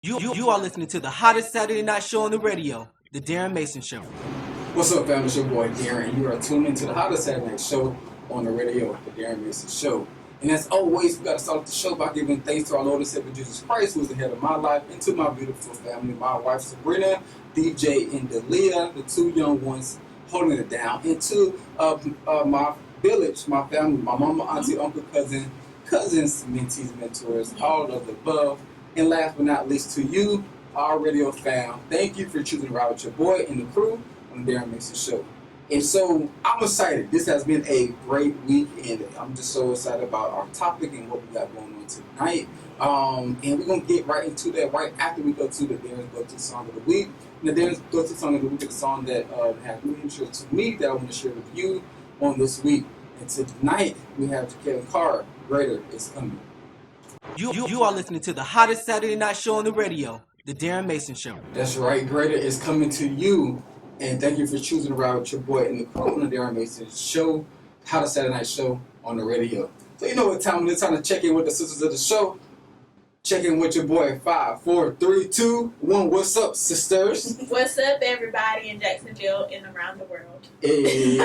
You are listening to the hottest Saturday night show on the radio, The Darren Mason Show. What's up, family? It's your boy Darren. You are tuned into the hottest Saturday night show on the radio, The Darren Mason Show. And as always, we got to start the show by giving thanks to our Lord and Savior Jesus Christ, who is the head of my life, and to my beautiful family, my wife Sabrina, DJ, and Delia, the two young ones holding it down, and to my village, my family, my mama, auntie, uncle, cousins, mentees, mentors, all of the above. And last but not least, to you, our radio fam, thank you for choosing to ride with your boy and the crew on the Darren Mason Show. And so I'm excited. This has been a great week, and I'm just so excited about our topic and what we got going on tonight. And we're going to get right into that right after we go to the Darren's Go-To Song of the Week. And the Darren's Go-To Song of the Week is a song that has new interest to me that I want to share with you on this week. And tonight, we have Kevin Carr, Greater is Coming. You are listening to the hottest Saturday night show on the radio, The Darren Mason Show. That's right, Greater is coming to you. And thank you for choosing to ride with your boy and the crew on the Darren Mason Show, hottest Saturday night show on the radio. So you know what time it is. Time to check in with the sisters of the show. Check in with your boy. 5, 4, 3, 2, 1. What's up, sisters? What's up, everybody in Jacksonville and around the world? Hey.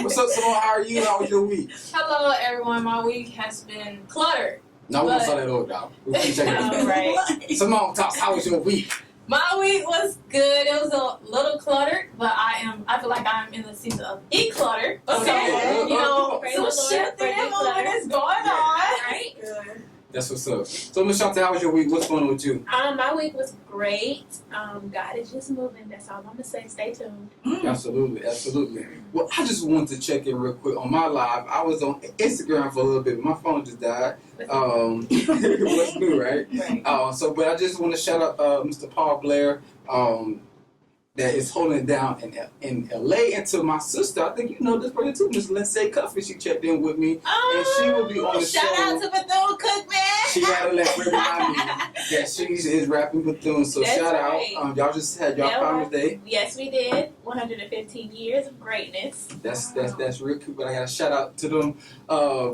What's up, Symone? How are you? How was your week? Hello, everyone. My week has been cluttered. No, we don't saw that old dog. We'll keep checking in. Right. Symone, talk. How was your week? My week was good. It was a little cluttered, but I feel like I'm in the season of declutter. Okay. So, Praise some the Lord shit for that declutter. is going on. Right? That's what's up. So, Miss Ashanta, how was your week? What's going on with you? My week was great. God is just moving. That's all I'm gonna say. Stay tuned. Absolutely, absolutely. Well, I just wanted to check in real quick on my live. I was on Instagram for a little bit, but my phone just died. What's new, right? Right. But I just want to shout out Mr. Paul Blair, that is holding it down in LA, and to my sister. I think you know this person too, Miss Lindsay Cuffy. She checked in with me, and she will be on the shout show. Shout out to Bethune Cook, man. She had to let remind me that she is rapping Bethune. So That's shout right. out. Y'all just had y'all Founders Day. Yes, we did. 115 years of greatness. That's real cool. But I got to shout out to them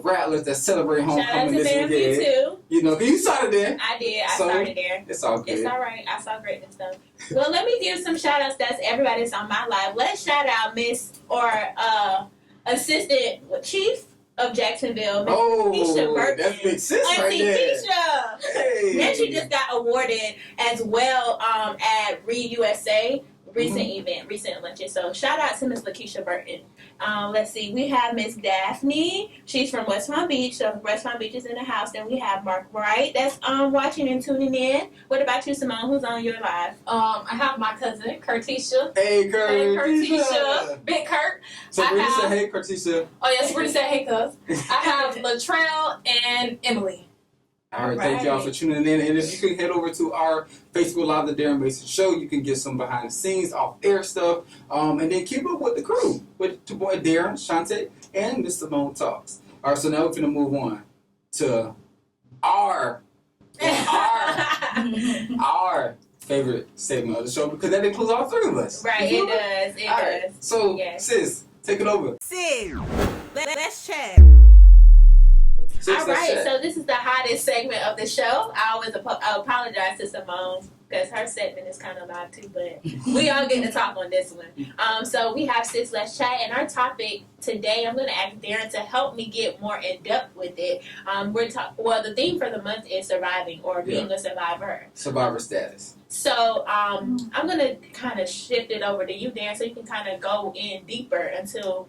rattlers that celebrate Shout out homecoming to this them, weekend. you too. You know, 'cause you started there. I did. I So, started there. It's all good. It's all right. I saw greatness though. Well, let me give some shout outs. That's everybody that's on my live. Let's shout out Miss or Assistant Chief of Jacksonville, Miss Keisha Burton. That's big sis right Auntie there. Keisha. Hey. And she just got awarded as well at Read USA. Recent luncheon. So shout out to Miss Lakeisha Burton. Let's see. We have Miss Daphne. She's from West Palm Beach. So West Palm Beach is in the house. Then we have Mark Wright that's watching and tuning in. What about you, Symone? Who's on your live? I have my cousin, Curtisha. Hey, Kurt. Hey, Curtisha. Big Kurt. So I Brady have- said, hey, Curtisha. Oh, yes, Brittany said, hey, cuz. I have Latrell and Emily. All right, thank y'all for tuning in. And if you can head over to our Facebook Live, The Darren Mason Show, you can get some behind the scenes, off air stuff, and then keep up with the crew, with your boy Darren, Ashanta, and Miss Symone Talks. All right, so now we're going to move on to our favorite segment of the show, because that includes all three of us. Right, it does. It All does. right, so Yes. sis, take it over. Sid, let's chat. Sis, All let's right, chat. so this is the hottest segment of the show. I always apologize to Symone because her segment is kind of loud too, but we all get to talk on this one. So we have Sis Let's Chat, and our topic today, I'm going to ask Darren to help me get more in depth with it. The theme for the month is surviving or being a survivor. Survivor status. So I'm going to kind of shift it over to you, Darren, so you can kind of go in deeper into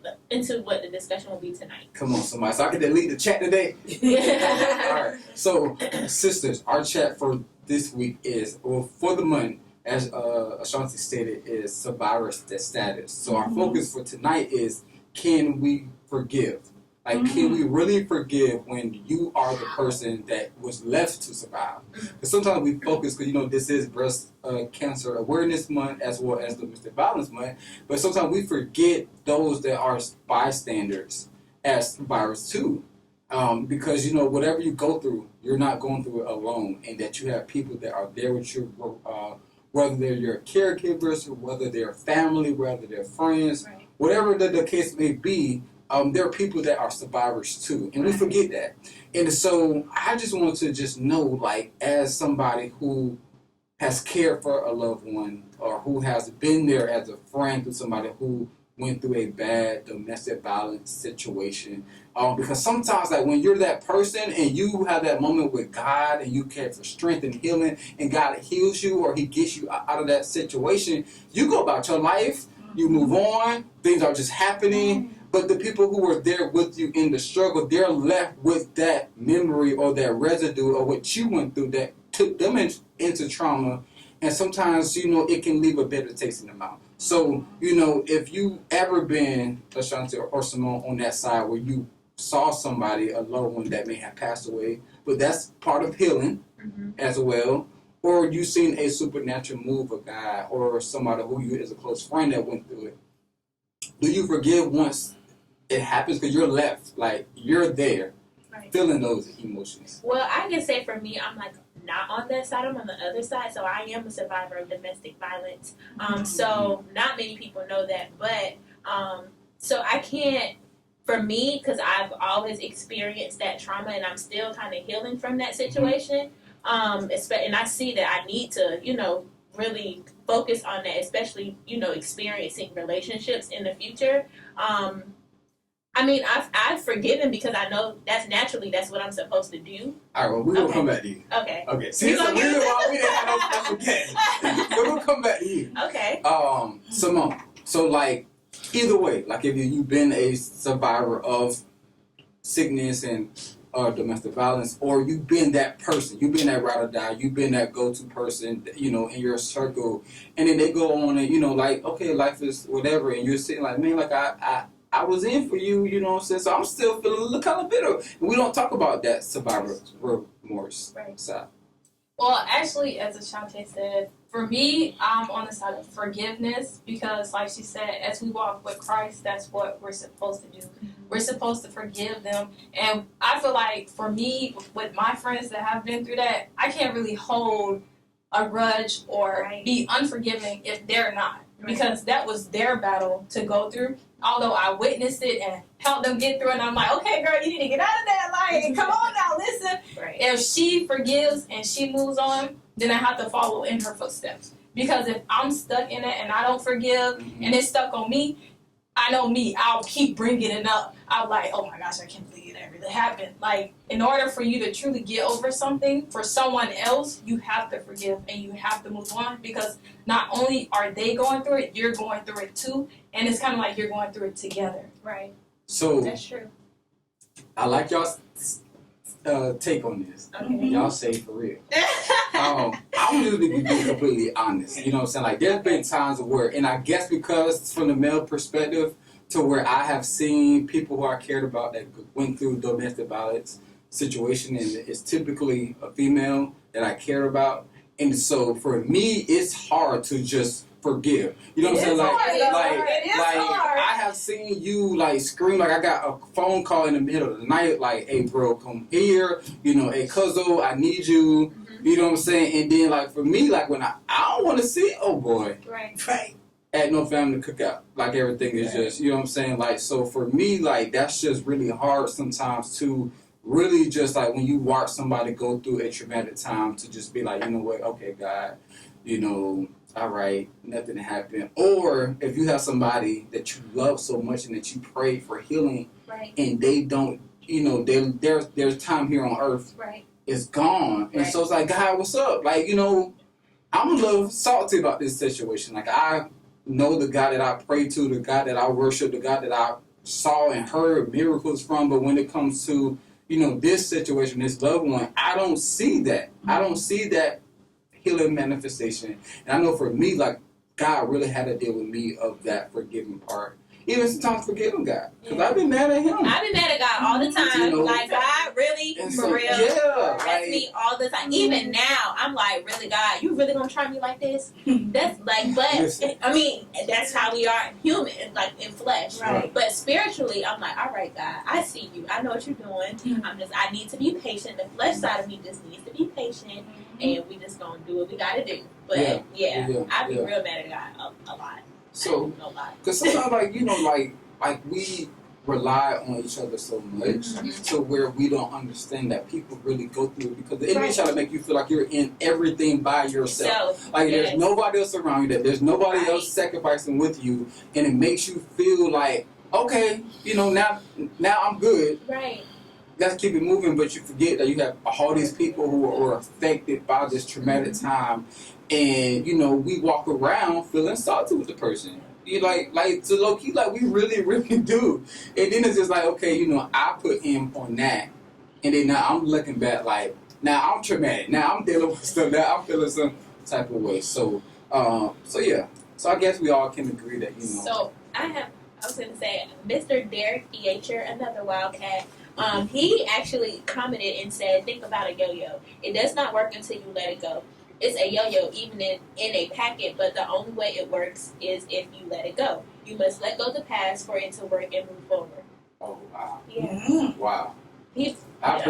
what the discussion will be tonight. Come on, somebody. So I can delete the chat today. All right. So, sisters, our chat for this week is, well, for the month, as Ashanti stated, is survivor status. So our focus for tonight is, can we forgive? Like, can we really forgive when you are the person that was left to survive? Because sometimes we focus, because, you know, this is Breast Cancer Awareness Month as well as Domestic Violence Month. But sometimes we forget those that are bystanders as survivors too. Because, you know, whatever you go through, you're not going through it alone. And that you have people that are there with you, whether they're your caregivers, or whether they're family, whether they're friends, Right. whatever the case may be. there are people that are survivors too, and we forget that. And so I just want to just know, like, as somebody who has cared for a loved one or who has been there as a friend to somebody who went through a bad domestic violence situation. Because sometimes, like, when you're that person and you have that moment with God and you care for strength and healing and God heals you or he gets you out of that situation, you go about your life, you move on, things are just happening. But the people who were there with you in the struggle, they're left with that memory or that residue of what you went through that took them into trauma. And sometimes, it can leave a bitter taste in the mouth. So, if you ever been, Ashanta or Symone, on that side where you saw somebody, a loved one that may have passed away, but that's part of healing as well, or you seen a supernatural move of God or somebody who you is a close friend that went through it, do you forgive once it happens? Because you're left, like, you're there, feeling those emotions. Well, I can say for me, I'm like, not on that side, I'm on the other side, so I am a survivor of domestic violence. So not many people know that, but so I can't, for me, because I've always experienced that trauma and I'm still kind of healing from that situation, and I see that I need to, really focus on that, especially, experiencing relationships in the future. I mean, I've forgiven because I know that's what I'm supposed to do. All right, well, we're going to come back to you. Okay. Okay. See, it's a reason why we didn't have no special guest. We're going to come back to you. Okay. Symone, so, like, either way, like, if you've been a survivor of sickness and domestic violence, or you've been that person, you've been that ride or die, you've been that go-to person, in your circle, and then they go on and, like, okay, life is whatever, and you're sitting like, man, like, I was in for you, you know what I'm saying? So I'm still feeling kind of bitter. And we don't talk about that survivor remorse side. Well, actually, as Ashanta said, for me, I'm on the side of forgiveness because, like she said, as we walk with Christ, that's what we're supposed to do. We're supposed to forgive them. And I feel like, for me, with my friends that have been through that, I can't really hold a grudge or be unforgiving if they're not. Because that was their battle to go through. Although I witnessed it and helped them get through it, and I'm like, okay, girl, you need to get out of that. Like, come on now, listen. If she forgives and she moves on, then I have to follow in her footsteps. Because if I'm stuck in it and I don't forgive and it's stuck on me, I know me, I'll keep bringing it up. I'm like, oh my gosh, I can't believe that really happened. Like, in order for you to truly get over something for someone else, you have to forgive and you have to move on, because not only are they going through it, you're going through it too, and it's kind of like you're going through it together. Right. So that's true. I like y'all's take on this. Okay. Y'all say for real. I'm just to be completely honest. You know what I'm saying? Like, there's been times where, and I guess because from the male perspective, to where I have seen people who I cared about that went through domestic violence situation, and it's typically a female that I care about. And so for me, it's hard to just forgive. You know what I'm saying? Like I have seen you like scream, like I got a phone call in the middle of the night, like, hey bro, come here, hey cuzzo, I need you. You know what I'm saying? And then like for me, like when I don't want to see, oh boy. Right. At no family cookout. Like everything is just, you know what I'm saying? Like, so for me, like that's just really hard sometimes to really just like when you watch somebody go through a traumatic time to just be like, you know what, okay, God, all right, nothing happened. Or if you have somebody that you love so much and that you pray for healing, and they don't, their time here on earth is gone. And so it's like, God, what's up? Like, I'm a little salty about this situation. Like, I know the God that I pray to, the God that I worship, the God that I saw and heard miracles from. But when it comes to, this situation, this loved one, I don't see that. I don't see that healing manifestation. And I know for me, like, God really had to deal with me of that forgiving part. Even sometimes forgiving God. Because I've been mad at him. I've been mad at God all the time. Like, God, really? For real? Yeah. That's me all the time. Even now, I'm like, really, God, you really gonna try me like this? That's like, but, I mean, that's how we are human, like in flesh. Right. But spiritually, I'm like, all right, God, I see you. I know what you're doing. I need to be patient. The flesh side of me just needs to be patient. And we just gonna do what we gotta do. But, I've been real mad at God a lot. So, because sometimes, like, like we rely on each other so much to where we don't understand that people really go through it, because the enemy try to make you feel like you're in everything by yourself. Like there's nobody else around you, that there's nobody else sacrificing with you, and it makes you feel like, okay, you know, now I'm good. Right. Let's keep it moving, but you forget that you have all these people who are affected by this traumatic time, and you know, we walk around feeling salty with the person. You like to low key, like we really, really do. And then it's just like, okay, you know, I put in on that, and then now I'm looking back like, now I'm traumatic. Now I'm dealing with stuff. Now I'm feeling some type of way. So yeah. So I guess we all can agree that, you know. So I was gonna say, Mr. Derek Eacher, another Wildcat. He actually commented and said, think about a yo-yo. It does not work until you let it go. It's a yo-yo even in a packet, but the only way it works is if you let it go. You must let go of the past for it to work and move forward. Oh, wow. Yeah. Wow. To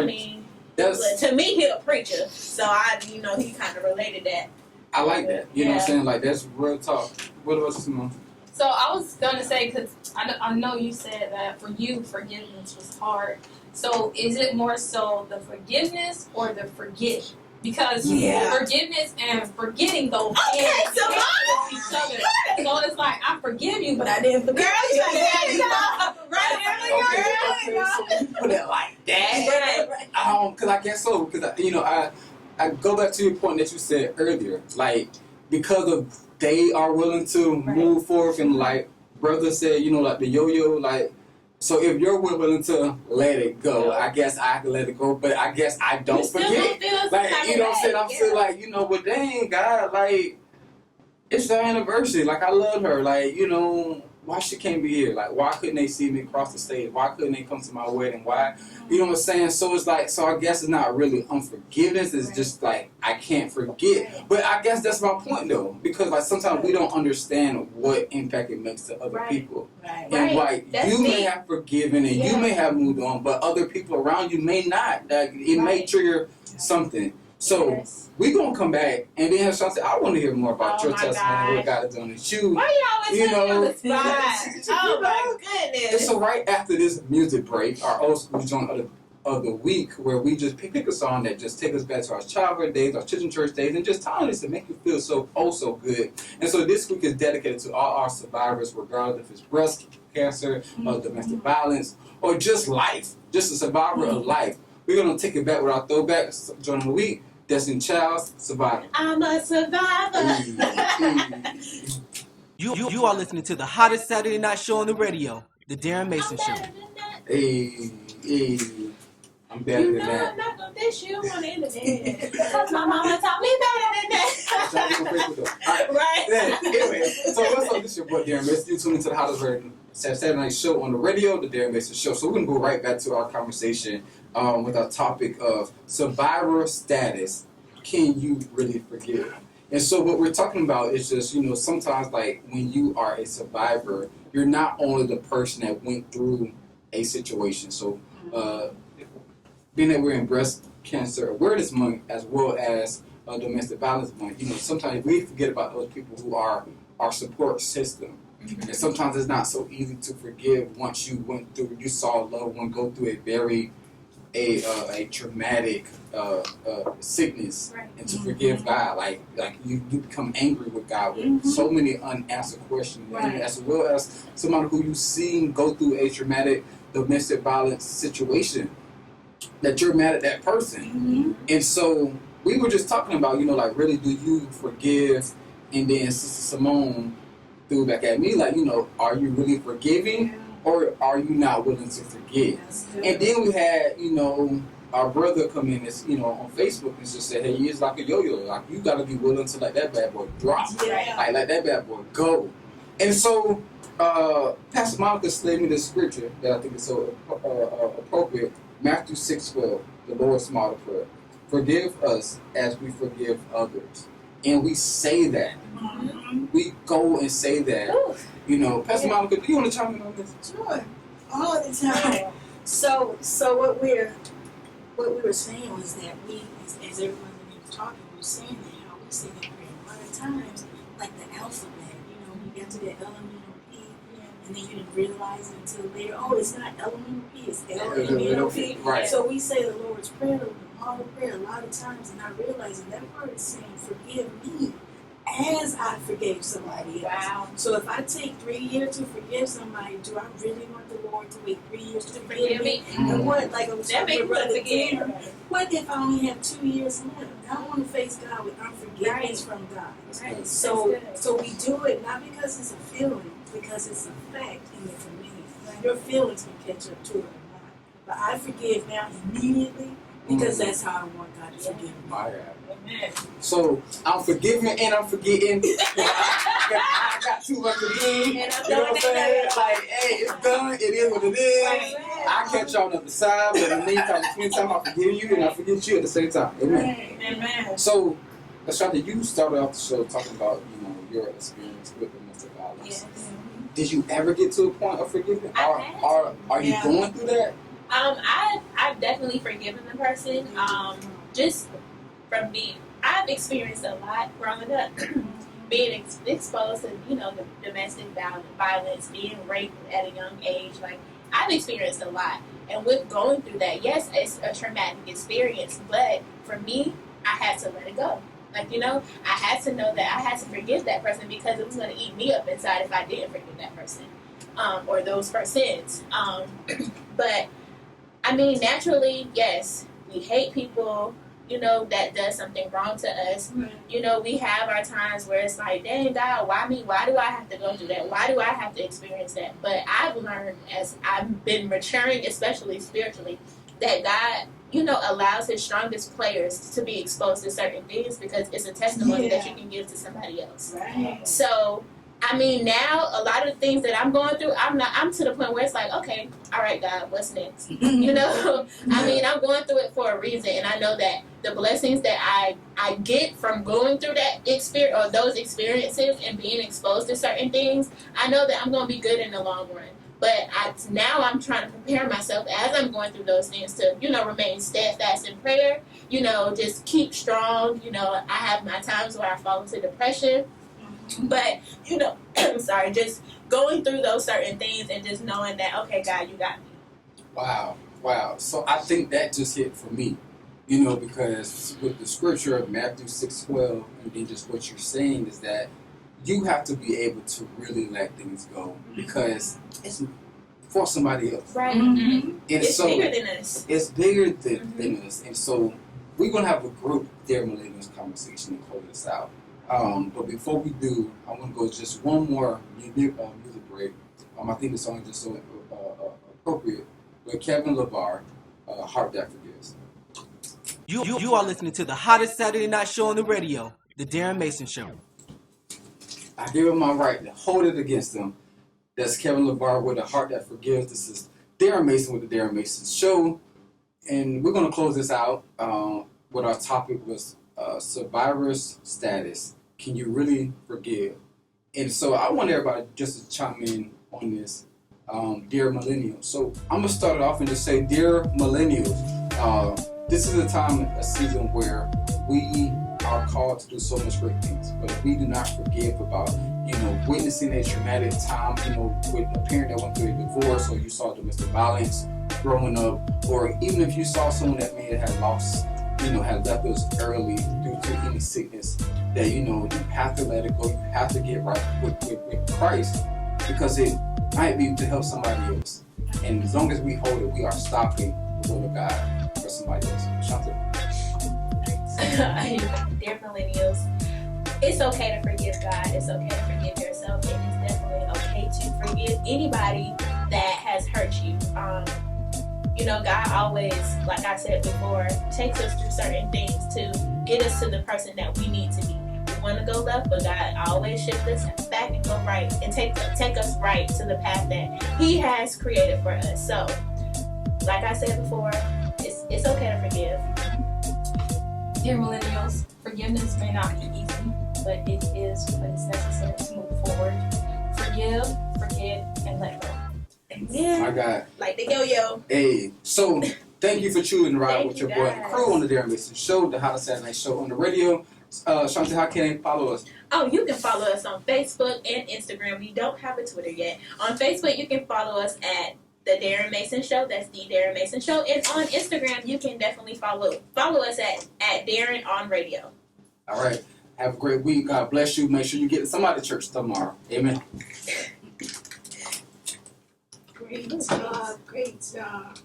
me, he's a preacher, so he kind of related that. I like that. You know what I'm saying? Like, that's real talk. What about you, Symone? So I was going to say, because I know you said that for you, forgiveness was hard. So is it more so the forgiveness or the forgetting? Because forgiveness and forgetting go hand in hand with each other. So it's like, I forgive you, but I didn't forget you. So you put it like that? Right. Because I guess so. Because, I go back to your point that you said earlier. Like, because of they are willing to move forward, and like brother said, like the yo-yo, like, so if you're willing to let it go, I guess I can let it go, but I guess I don't forget. Like, you know what I'm saying? I'm still like, but dang, God, like, it's their anniversary. Like, I love her. Like, why she can't be here? Like, why couldn't they see me across the stage? Why couldn't they come to my wedding? Why? You know what I'm saying? So it's like, I guess it's not really unforgiveness. It's just like, I can't forget. But I guess that's my point, though. Because, like, sometimes we don't understand what impact it makes to other people. And, like, you may have forgiven and you may have moved on, but other people around you may not. Like, it may trigger something. So, we're going to come back, and then Ashanta, I want to hear more about your testimony, what God has done with you. Why you always put me on the spot? Oh, my goodness. And so right after this music break, our old school joint of the week, where we just pick a song that just take us back to our childhood days, our children's church days, and just timeless to make you feel so good. And so this week is dedicated to all our survivors, regardless if it's breast cancer, or domestic violence, or just life, just a survivor of life. We're going to take it back with our throwback joint of the week. Destiny Child's Survivor. I'm a survivor. You are listening to the hottest Saturday night show on the radio, the Darren Mason Show. Hey, I'm better than that. I'm not going to dish you on the internet. Because my mama taught me better than that. Right. Anyway, so what's up? This is your boy Darren Mason. You tune into the hottest Saturday night show on the radio, the Darren Mason Show. So we're going to go right back to our conversation with our topic of survivor status. Can you really forgive? And so what we're talking about is just, sometimes like when you are a survivor, you're not only the person that went through a situation. So being that we're in breast cancer awareness month as well as domestic violence month, sometimes we forget about those people who are our support system. And sometimes it's not so easy to forgive once you saw a loved one go through a traumatic sickness, and to forgive God, like you become angry with God with so many unanswered questions, as well as somebody who you've seen go through a traumatic domestic violence situation, that you're mad at that person. And so we were just talking about, like, really, do you forgive? And then Sister Symone threw back at me, like, are you really forgiving? Or are you not willing to forgive? And then we had, our brother come in, on Facebook and just said, hey, he's like a yo-yo. Like, you got to be willing to let that bad boy drop. Like, let that bad boy go. And so, Pastor Monica slid me this scripture that I think is so appropriate. Matthew 6:12, the Lord's model prayer. Forgive us as we forgive others. And we say that. We go and say that. Pastor Monica, do you want to chime in on this? Sure, all the time. So what we were saying was that we, as everyone was talking, we were saying that how we say that prayer a lot of times, like the alphabet. We get to the L, M, N, O, P, and then you didn't realize it until later. Oh, it's not L-M-N-O-P, it's L-M-N-O-P. Right. So we say the Lord's Prayer, the model prayer, a lot of times, and I realize that word is saying, forgive me as I forgave somebody else. Wow. So if I take 3 years to forgive somebody, do I really want the Lord to wait 3 years to forgive me? And what, like I was That talking makes about us forgive. what if I only have 2 years left? I don't want to face God with unforgiveness from God. Right. So we do it not because it's a feeling, because it's a fact and it's a meaning. Your feelings can catch up to it or not. But I forgive now immediately because that's how I want God to forgive me. My God. Amen. So I'm forgiving and I'm forgetting. I got too much to do. You know what I'm saying? Like, hey, it's done. It is what it is. I catch y'all on the other side, but in the meantime, I forgive you and I forget you at the same time. Amen. Amen. So, Ashanta, you started off the show talking about your experience with domestic violence. Yes. Did you ever get to a point of forgiving? Are you going through that? I've definitely forgiven the person. Just from I've experienced a lot growing up, being exposed to the domestic violence, being raped at a young age. Like I've experienced a lot, and with going through that, yes, it's a traumatic experience. But for me, I had to let it go. Like I had to know that I had to forgive that person because it was going to eat me up inside if I didn't forgive that person or those persons. But I mean, naturally, yes, we hate people, that does something wrong to us. We have our times where it's like, dang, God, why me? Why do I have to go through that? Why do I have to experience that? But I've learned as I've been maturing, especially spiritually, that God, allows his strongest players to be exposed to certain things because it's a testimony that you can give to somebody else. Right. So, I mean, now a lot of the things that I'm going through, I'm to the point where it's like, okay, all right, God, what's next? I mean, I'm going through it for a reason, and I know that the blessings that I get from going through that experience or those experiences and being exposed to certain things, I know that I'm going to be good in the long run. But now I'm trying to prepare myself as I'm going through those things to, remain steadfast in prayer, just keep strong. I have my times where I fall into depression. But, I'm sorry, just going through those certain things and just knowing that, okay, God, you got me. Wow. So I think that just hit for me, because with the scripture of Matthew 6:12, and then just what you're saying is that you have to be able to really let things go because it's for somebody else. Right. Mm-hmm. It's so, bigger than us. It's bigger than us. And so we're going to have a group Dear Millennials conversation and close this out. But before we do, I want to go just one more music break. I think the song is just so appropriate. With Kevin LeVar, Heart That Forgives. You are listening to the hottest Saturday night show on the radio, The Darren Mason Show. I give him my right to hold it against him. That's Kevin LeVar with A Heart That Forgives. This is Darren Mason with The Darren Mason Show. And we're going to close this out with our topic was survivor's status. Can you really forgive? And so I want everybody just to chime in on this, Dear Millennials. So I'm going to start it off and just say, Dear Millennials, this is a time, a season where we are called to do so much great things. But if we do not forgive about, witnessing a traumatic time, with a parent that went through a divorce, or you saw domestic violence growing up, or even if you saw someone that may have lost, had left us early due to any sickness, that, you have to let it go. You have to get right with Christ because it might be to help somebody else. And as long as we hold it, we are stopping the will of God for somebody else. Ashanta. Dear Millennials, it's okay to forgive God. It's okay to forgive yourself. And it's definitely okay to forgive anybody that has hurt you. God always, like I said before, takes us through certain things to get us to the person that we need to be. We want to go left, but God always shifts us back and go right and take us right to the path that He has created for us. So, like I said before, it's okay to forgive. Dear Millennials, forgiveness may not be easy, but it is what is necessary to move forward. Forgive, forget, and let go. Yeah. My God. Like the yo-yo. Hey, so thank you for choosing to ride Thank with you, your boy and guys. crew on the Darren Mason Show, the hottest Saturday night show on the radio. Ashanta, how can they follow us? Oh, you can follow us on Facebook and Instagram. We don't have a Twitter yet. On Facebook, you can follow us at The Darren Mason Show. That's The Darren Mason Show. And on Instagram, you can definitely follow us at Darren on Radio. All right. Have a great week. God bless you. Make sure you get somebody to church tomorrow. Amen. Great job. Great job.